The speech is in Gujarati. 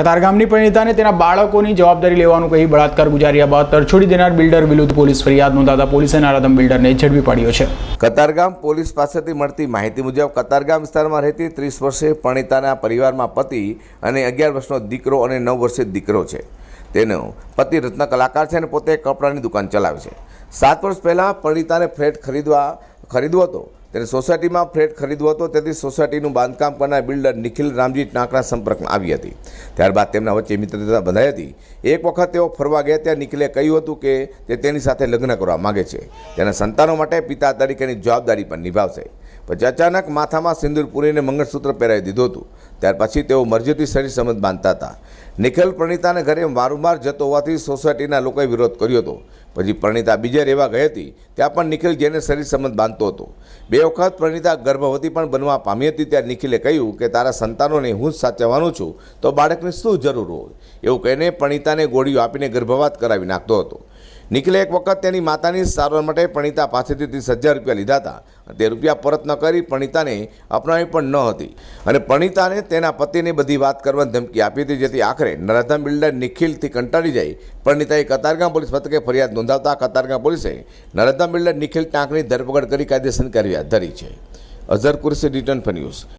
કતારગામની પરિણીતાને તેના બાળકોની જવાબદારી લેવાનું કહી બળાત્કાર ગુજાર્યા બાદ તરછોડી દેનાર બિલ્ડર વિરુદ્ધ પોલીસ ફરિયાદ નોંધાતા પોલીસે નરાધમ બિલ્ડરને ઝડપી પાડ્યો છે। કતારગામ પોલીસ પાસેથી મળતી માહિતી મુજબ કતારગામ વિસ્તારમાં રહેતી 30 વર્ષીય પરિણીતાના પરિવારમાં પતિ અને 11 વર્ષનો દીકરો અને 9 વર્ષીય દીકરો છે। તેનો પતિ રત્ન કલાકાર છે અને પોતે કપડાની દુકાન ચલાવે છે। 7 વર્ષ પહેલાં પરિણીતાને ફ્લેટ ખરીદવો હતો। તેને સોસાયટીમાં ફ્લેટ ખરીદવો હતો, તેથી સોસાયટીનું બાંધકામ કરનાર બિલ્ડર નિખિલ રામજી ટાંકના સંપર્કમાં આવી હતી। ત્યારબાદ તેમના વચ્ચે મિત્રતા બંધાઈ હતી। એક વખત તેઓ ફરવા ગયા ત્યાં નિખિલે કહ્યું હતું કે તે તેની સાથે લગ્ન કરવા માગે છે, તેના સંતાનો માટે પિતા તરીકેની જવાબદારી પણ નિભાવશે। પછી અચાનક માથામાં સિંદૂર પૂરીને મંગળસૂત્ર પહેરાવી દીધું હતું। ત્યાર પછી તેઓ મરજીથી શરીર સંબંધ બાંધતા હતા। નિખિલ પરિણીતાને ઘરે વારંવાર જતો હોવાથી સોસાયટીના લોકોએ વિરોધ કર્યો હતો। પછી પરિણીતા બીજે રહેવા ગઈ હતી, ત્યાં પણ નિખિલ જેને શરીર સંબંધ બાંધતો હતો। 2 વખત પરિણીતા ગર્ભવતી પણ બનવા પામી હતી। ત્યારે નિખિલે કહ્યું કે તારા સંતાનોને હું જ સાચવવાનો છું, તો બાળકની શું જરૂર હોય, એવું કહીને પરિણીતાને ગોળીઓ આપીને ગર્ભપાત કરાવી નાખતો હતો। નિખિલે એક વખત તેની માતાની સારવાર માટે પરિણીતા પાસેથી 30,000 રૂપિયા લીધા હતા। તે રૂપિયા પરત ન કરી પરિણીતાને અપનાવી પણ ન હતી અને પરિણીતાને તેના પતિને બધી વાત કરવાની ધમકી આપી હતી, જેથી આખરે નરાધમ બિલ્ડર નિખિલથી કંટાળી જાય પરિણીતાએ કતારગામ પોલીસ મથકે ફરિયાદ નોંધાવતા કતારગામ પોલીસે નરાધમ બિલ્ડર નિખિલ ટાંકની ધરપકડ કરી કાયદેસરની કાર્યવાહી હાથ ધરી છે। અઝર કુરેશી, રિટર્ન ફર ન્યૂઝ।